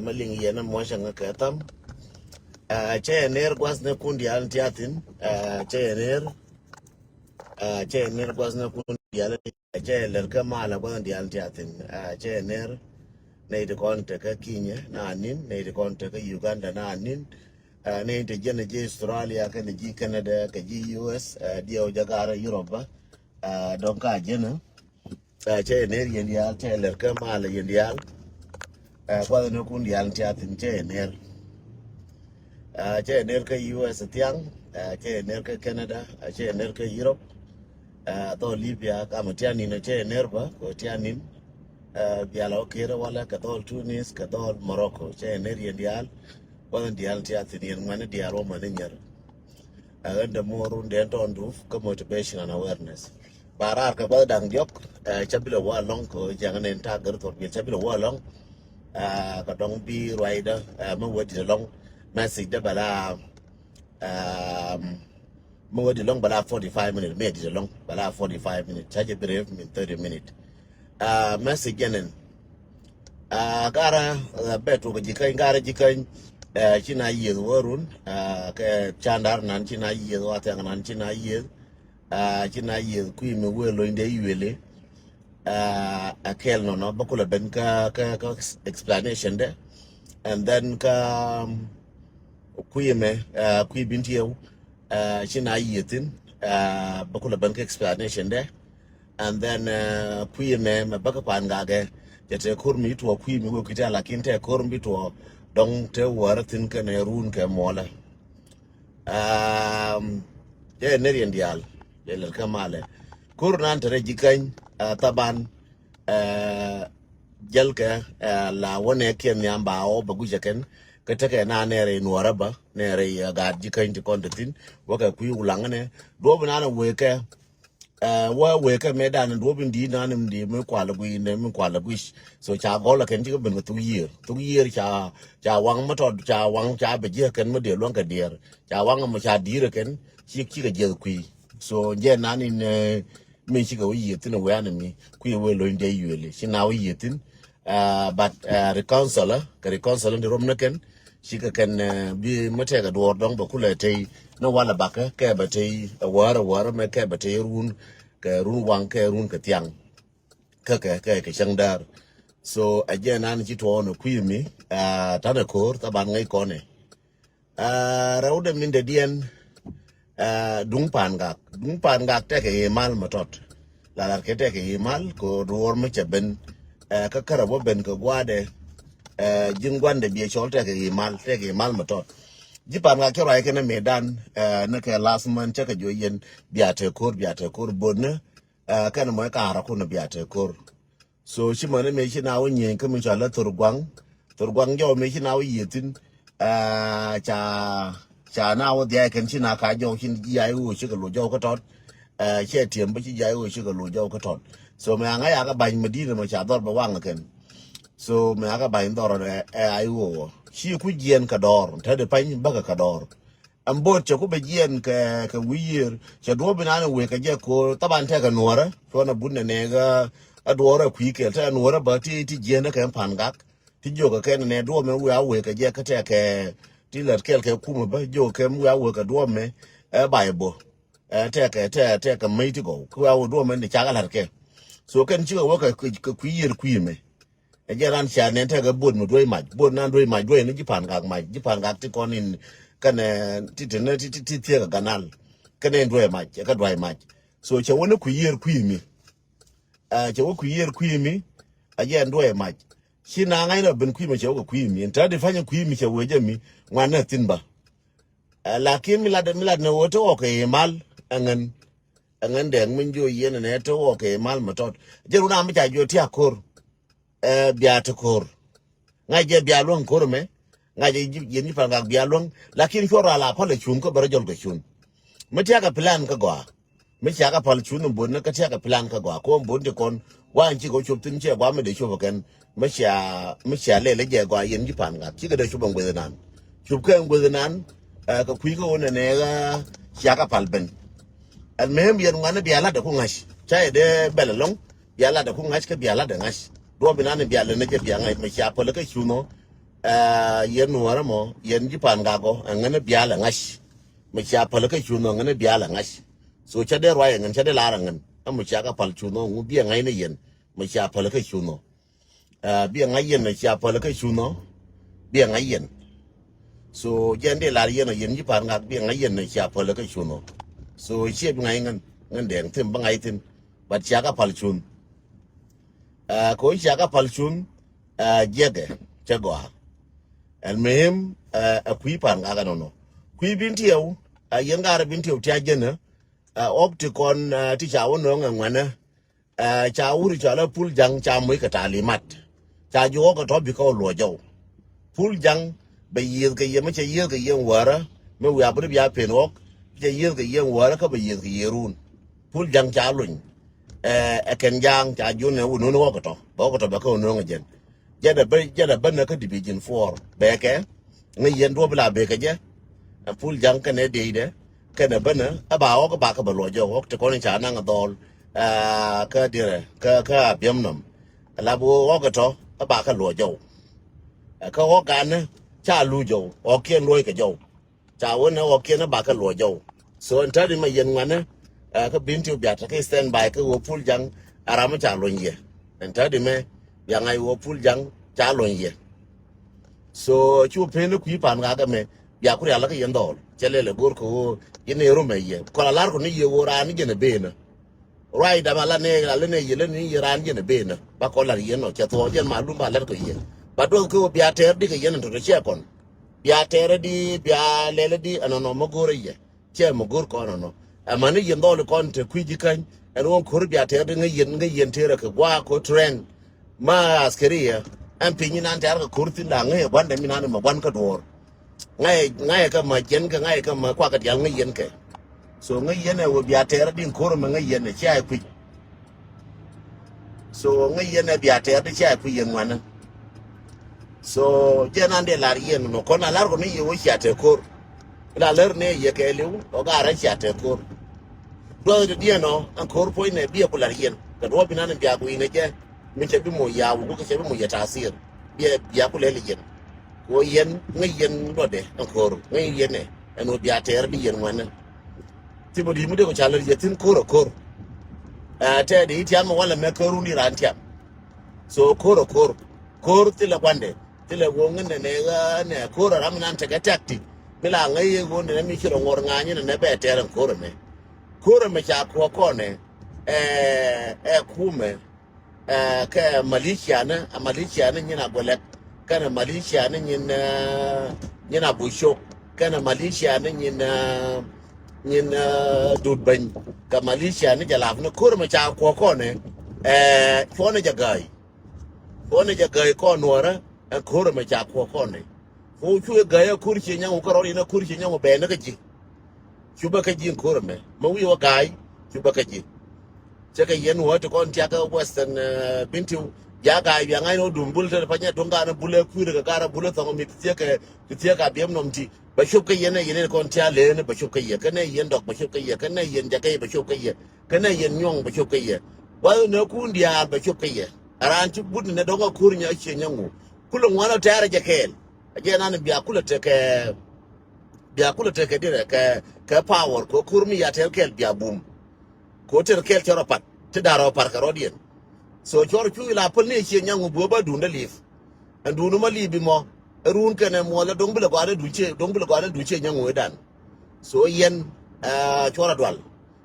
maling yana mwasha nga katam che ner kwas ne kundi al tiatin che ner kwas ne kundi al che lerka mala kwas di al tiatin che ner ne de konte ka Kenya na anin ne de konte ka Uganda na anin ne de jene je Australia ka ne ji Canada ka ji US dio jagara Europe donc jene che ner yendial che lerka mala yendial kwas ne kundi al tiatin che ner ka US tiang che ner ka Canada che ner ka Europe to Libya kama tiani na che ner ba ko tianin bialo kera wala ka tol Tunis ka tol Morocco che ner yendial wan dial tiatin yen ngane diaro manenyer aganda morun den ton duf ka motivation and awareness barar ka ba dang diok chabila wa long ko jangan ta gar to bi chabila wa long ka dong bi rider ma wadi long message da bala more the long bala 45 minutes made the long bala 45 minutes charge brave min 30 minutes message ganen gara beto ga jikai gara jikai china yi warun ka chandar nan china yi wata nan china yi ku mi welo inde yiwele akel no bakula ben ka explanation there and then ka kuyeme kuy bintiyo china yitin bakula bank explanation there and then kuyeme mabaka pangage jete kurmi to kuyeme ko kita lakin te kurmi to dong te waratin ka ne run ka mola je nerien dial je le kamale kurnan tere jikan taban jalka la wone ken yamba o bagu jaken keteke na nere nuaraba nere ga jikan ti kontin waka kuy ulangane do bana weke wa weke medan do bindi nanim di me kwala gui ne me kwala gui so cha gola ken ti ben 2 year cha wang ma to cha wang cha be je ken me de lon ka der cha wang ma cha dire ken chi ga je kui so je nanin me chi ga wi tin we anami kuy we lo inde yele chi na wi tin but reconcile ndi rom na ken shi ka kan bi mata ga duwar don ba kula tai na wala baka ka ba tai wara me ka ba tai run ka run wang ka run ka tiang ka shangdar so again an ji to no kuimi ta da kor ta ban ngai kone rawda min de dien dung pan gak te ke mal matot la ke te ke mal ko duwar me ben ka karabo ben ka gwade jingwan de bi cholte ke mal matot jipan ga kero ayeke na medan na ke last month ka joyen biate kor bonne kana mo ka ara ko na biate kor so shimane me shi na wonye ka mi chala turgwang jo me shi na wiyetin cha na wo dia kan shi na ka jo shin ji ayi wo shi ga lo jo ka tot che tiem ba shi ji ayi wo shi ga lo jo ka tot so me anga ya ga ban medina mo cha dor ba wang ken so me aga bain dor ayo shi ku gien ka dor ta de pan baga ka dor ambot che ku be gien ka wiyer che do bina na we ka je ko taban te ka nuora so na bunne ne ga adora ku ke ta nuora ba ti gien ka pan gak ti jo ka ken ne do me we ka je ka te ke ti ler kel ke ku ba jo ke mu we ka do me bible te ka mai ti go ku do me ni cha ga lar ke so ken chi wo ka ku yer ku me ejeran cha ne te ga bod mu doi maj bod nan doi maj doi ni jipan gak ti konin kane ti ga ganal kane doi maj ka doi maj so che woni ku yer ku mi che wo ku yer ku mi aje doi maj shina ngai no ben ku mi che wo ku mi enta de fanya ku mi che wo je mi ngwana tinba lakin milad ne wo to ke mal angan de min jo yen ne to ke mal matot jeru na mi cha jo ti akor biata kor ngaje bialon kor me ngaje yeni panga bialon lakini chora la pale chun ko barajol ko chun metiya ka plan ka gwa metiya ka pal chun bon ka tiya ka plan ka gwa ko bon de kon wanchi go chuptin che gwa me de chupo ken metiya le je gwa yeni panga ki ga de chupo ngwe nan chup ka ngwe nan ka kui ko ne ga tiya ka pal ben al mehem yen ngana biala da ko ngash cha de belalong biala da ko ngash ka biala da ngash do binane biala ne je bianga me cha pole ka chuno yen wara mo yen jipan ga go ngane biala ngash me cha pal ka chuno ngane biala ngash so cha de rwa ngan cha de la ngan am cha ka pal chuno ngu bi ngai ne yen me cha pal ka chuno bi ngai yen me cha pal ka chuno bi ngai yen so yen de la yen jipan ga bi ngai yen me cha pal ka chuno so che bi ngai ngan deng tim ba ngai tin ba cha ka pal chun ko cha ka pal chun jege cha go المهم akui pan aga no kui bintieu yen gara bintieu ti agena opticon ti cha wono ngwana cha uri cha la pul jang cha moi ka talimat cha jo ko to bi ko lo jo pul jang be yel ke yema cha yel ke yen wara me wa bri ya penok cha yel ke yen wara ka be yel ke yerun pul jang cha lun ken jang cha jo ne wono no ko to ba ko no ngajen jada ban ka division 4 beke ngi yen do bla beke je pul jang ka ne de ka ne bana aba o ka ba ka balo jo ko te ko ni cha na ngol ka dire ka biam nam la bo o ka to aba ka lo jo ka o ka ne cha lu jo o kien loy ka jo cha wo ne o kien ba ka lo jo so ntari ma yen ngane ka binti bi ata ka stand by ka wo pul jang arama cha lo nye ntari me yang ai wo pul jang cha lo ye so chu pe ne ku pan ga me ya ku ya la ka yen dol chele le gor ko ine ro me ye ko la lar ko ni ye wo ran ge ne be na rai da mala ne la ne ye le ni ye ran ge ne be na ba ko la ye no che to yen ma lu ma la ko ye ba do ko bi ater di ke yen to che kon bi ater di bi le di anono mo gore ye che mo gor ko no amani yen dol kon te ku ji kan en won ko bi ater di nge yen tere ka gwa ko trend ma askeria an pinyi nan tar ka kurti la ngai gwanda minan ma gwan ka dor ngai ka ma jen ka ngai ka ma kwa ka yal ngai yen ke so ngai yen wo biya ter din kor ma ngai yen ne chai ku so ngai yen biya ter di chai ku yen wana so jenan de lar yen no kona lar ko ni yo chate kor la ler ne ye ke lu o ga ra chate kor do de dia no an kor po ne biya ku lar yen ka do binan biya ku ne je min ce bi mo ya wo ko ce bi mo ya tasir biya ku le yen ko yen ngai yen do de encore ngai yen ne eno biya ter di yen wana ti mo di mu de ko chala ye tin kor te de ti am wala me koru ni ran tiam so kor ti la kwande ti la wo ngene ne ga ne kor ram nan te ga takti bila ngai ye go ne mi kiro ngor ngani ne be ter kor me cha ko ne kume ka Malaysia ne nyina golek kana Malaysia ne nyina busho kana Malaysia ne nyina dudban ka Malaysia ne jalaf ne kurma cha ko ne fone jagai ko nora kurma cha ko ne ko chu gaya kurchi nyangu karori na kurchi nyangu be ne kaji chuba kaji kurme mawi wa gai chuba kaji chaka yen wo to kon tiaka western binti ya ga ya ngai no dumbul te panya donga na bule kuire ga gara bule to mi tiaka biem nom ti ba shop ka yen kon tia le ne ba shop ka ye kana yen dok ba shop ka ye kana yen jaga ba shop ka ye kana yen nyong ba shop ka ye wa ne ku ndia ba shop ka ye aran ti bud ne donga kurnya che nyangu kulun wana tayar jakel aje nan biya kula te ke dire ka power ko kurmi ya tel biya bum ko ter kel choro pat te daro par ka rodien so choro chu la pol ne che nyangu bo ba dunda lif andunu ma libi mo run kene mo la dong bile ko ada duche nyangu edan so yen choro dwal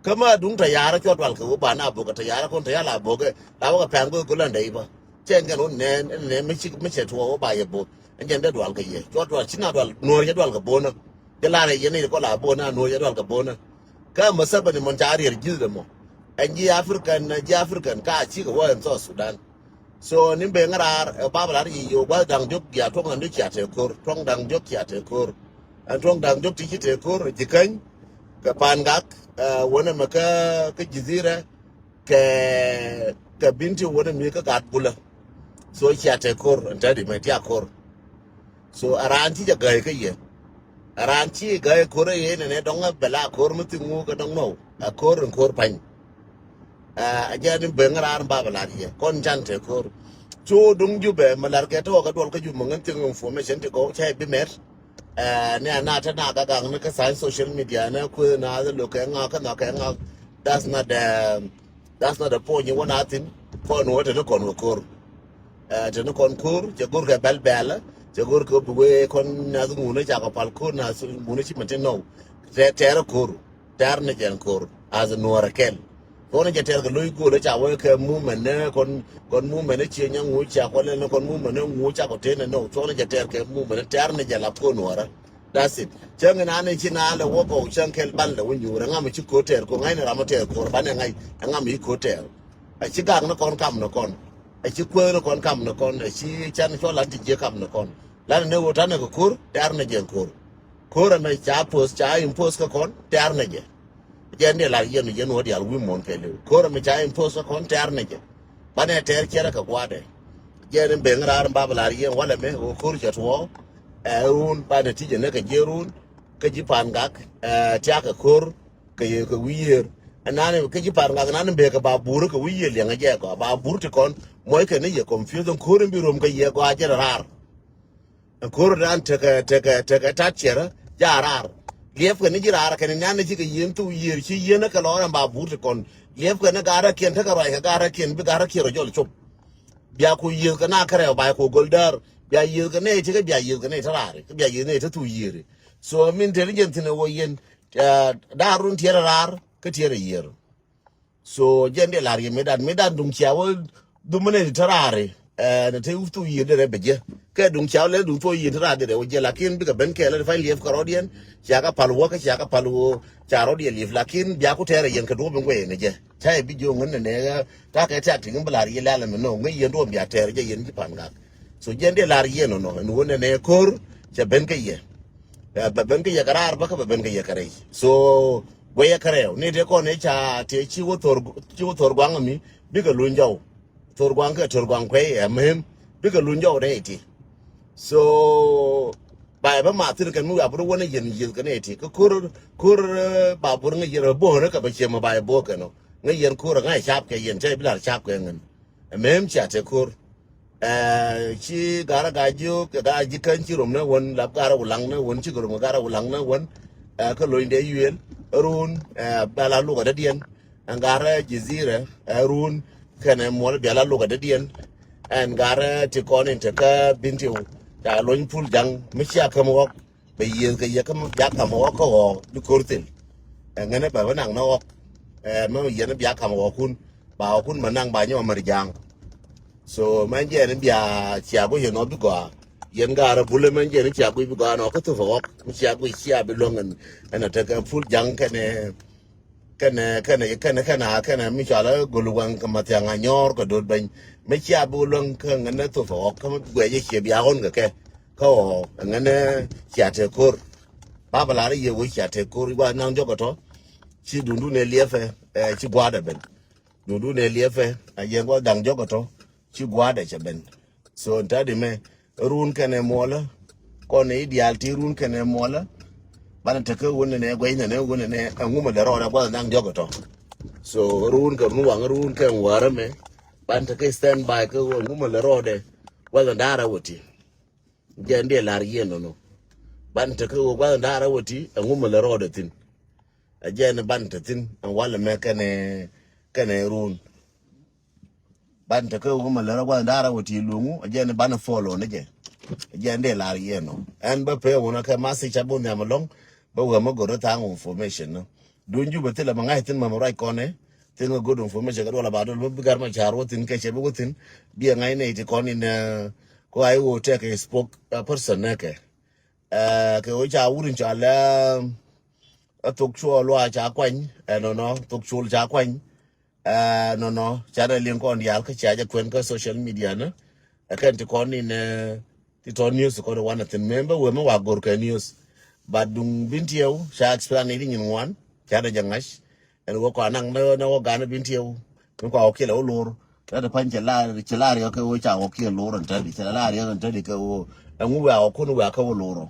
kama dung ta yara choro dwal ko ba na bo ka ta yara kon ta yala bo ke la ko pan go landa iba chen ga non ne mi che to ba ye bo njen da dwal ka ye choro dwal china dwal no ye dwal ka bo na de la re ye ne ko la bo na no ye dwal ka bo na ka masaba ni mon tari gilde mo anji african ka chi ko wa so Sudan so nimbe ngarar bablar yi yo ba dang jok ya to ngan ki ate kor tong dang jok ki ate kor an tong dang jok ti te kor jikan ka pangak wona maka ka jizira ka binti wona mi ka gat bula so ki ate kor antadi me ti akor so aranti ja ga ka ye aranti ga kor ye ne donga bela kor mutingu ka dong no kor pan ajani bengarar bablar ye kon jante kor so dung ju be malar ke to ka dol ka ju mongan ting information ti ko chai bi met ne na ta na ga gang ne ka sai social media na ku na the look nga ka na ka nga that's not the point you want nothing kon wo te kon wo kor te no kon kor je gor ga bel bel je gor ko bu kon na du ne ja ka pal ko na su mu ne chi mate no te ter kor ter ne jen kor as no rakel kon je ter ga loy ko le cha wo ke mu men ne kon mu men ne chi nya ngu cha ko le kon mu men ne ngu cha ko te ne no to ne je ter ke mu men ter ne je la ko no ra that's it chang na ne chi na le wo ko chang kel ban le won yu ra ngam chi ko ter ko ngai ne ra ma ter ko ba ne ngai ngam yi ko ter a chi gang no kon kam no kon a chi ko no kon kam no kon a chi chan cho lan ti je kam no kon lan ne wo ta ne ko kur ter ne je kur me cha pos cha impos ka kon ter ne je jende la yen wo dial wi mon kele kur me cha impos ka kon ter ne je ba ne ter kera ka kwade jere be ngara ba ba yen wala me o kur cha to un ba ne ti je ne ka jerun ka ji pan gak tia ka kur ka ye ka wiyer anane ka ji pan gak nan be ka ba buru ka wiyer le ngaje ko ba buru ti kon moy ka ne ye confusion kur bi rom ka ye ko ajere rar kur dan te ka ta chera ja rar lief ka ne ji rar ka ne nan ji ka yen tu yer chi yen ka lo ba buru ti kon lief ka ne gara ken ta ka ra ka gara ken bi gara ki ro jol chop bia ku yer ka na kare ba ko goldar bia yer ka ne ti ka bia yer ka ne ta rar bia yer ne ta tu yer so min intelligent ne wo yen da run tiere rar ka tiere yer so jende lar ye medan dum chawo dum ne tarare na te uftu yer de beje ka dum chawo le dum to yer tarare de wo je lakin bi ka ben ke le fa lief ka rodien ya ka palwo ka ya ka palwo charo de lief lakin bia ku tere yen ka do ben we ne je tai bi jo ngon ne ta ka ta tin blar ye la me no ngi yen do bia tere je yen ji pan ga so jende lar ye no ne kor je ben ke ye ben ke ye karar ba ka ben ke ye kare so we ye kare ni de ko ne cha te chi wo tor gwang mi bi ka lunjau tor gwang kwe em bi ka lunjau de ti so ba ba ma tin kan mu abru wona yen yil kan ne ti ko kur ba bur ngi yero bo ne ka ba che ma ba bo ka no ngi yen kur ngai chap ke yen che bi la chap ke ngen em cha te kur chi gara gajo ga jikan chi rom na won lap gara ulang na won chi rom gara ulang na won ka lo inde yuen run bala lu ga dien angara jizira run kana mol bala lu ga dien an gara ti konin ta ka binti ta lon pul jang mi sha ka mo be ye ka ye ka ya ka mo ko du kortin ngane ba nang no ma ye na ya ka mo kun ba kun manang ba nyo mar jang so manje ne bia chia go ye no bi go yen gara bule manje ne chia go bi go no ka to fo mi chia go chia bi longan ana ta ka ful jang kana mi chala go luwan ka matya nga nyor ko do ban mi chia bu long ka ngana to fo ka mi gwe ye chia bia on ga ke ko ngana chia te kor ba ba la ye wo chia te kor ba nang jo ko to chi dundu ne liefe chi gwa da ben dundu ne liefe a ye go dang jo ko to chi gwada cha ben so ntadi me run kene mola ko ne ideal ti run kene mola bana ta ka wonne ne gwai ne wonne ne nguma da rawda gwa nang jogoto so run ka mu wang run kan wara me ban ta kai stand by ka nguma da rawde gwa ndara woti jende lar yeno no ban ta ka gwa ndara woti nguma da rawde tin a jene ban ta tin an wala me kene run ban ta ko ma la wa ndara woti lungu ajene ban follow ne je ajende la yeno en ba pe wona ka masi chabu ne malong ba wa ma goro ta information no dunju ba tela manga tin ma rai kone tin go good information ga wala ba do bi gar ma charo tin ke che bu tin bi ngai ne ti koni ne ko ai wo te ke spoke person ne ke o cha wurin cha la tok chuo lo cha kwan no tok chul cha kwan no chara link on yal ka chaja kwen ka social media na akan ti koni ne ti to news ko wana tin member we ma wa gor ka news badung bintieu sha explain ni nyin wan chara jangash en wo ko nang na wo ga na bintieu ko ko ke lo lor da pan chala ya ka wo cha wo ke lor ta di chala ya ta di ka wo en wo wa ko no wa ka wo lor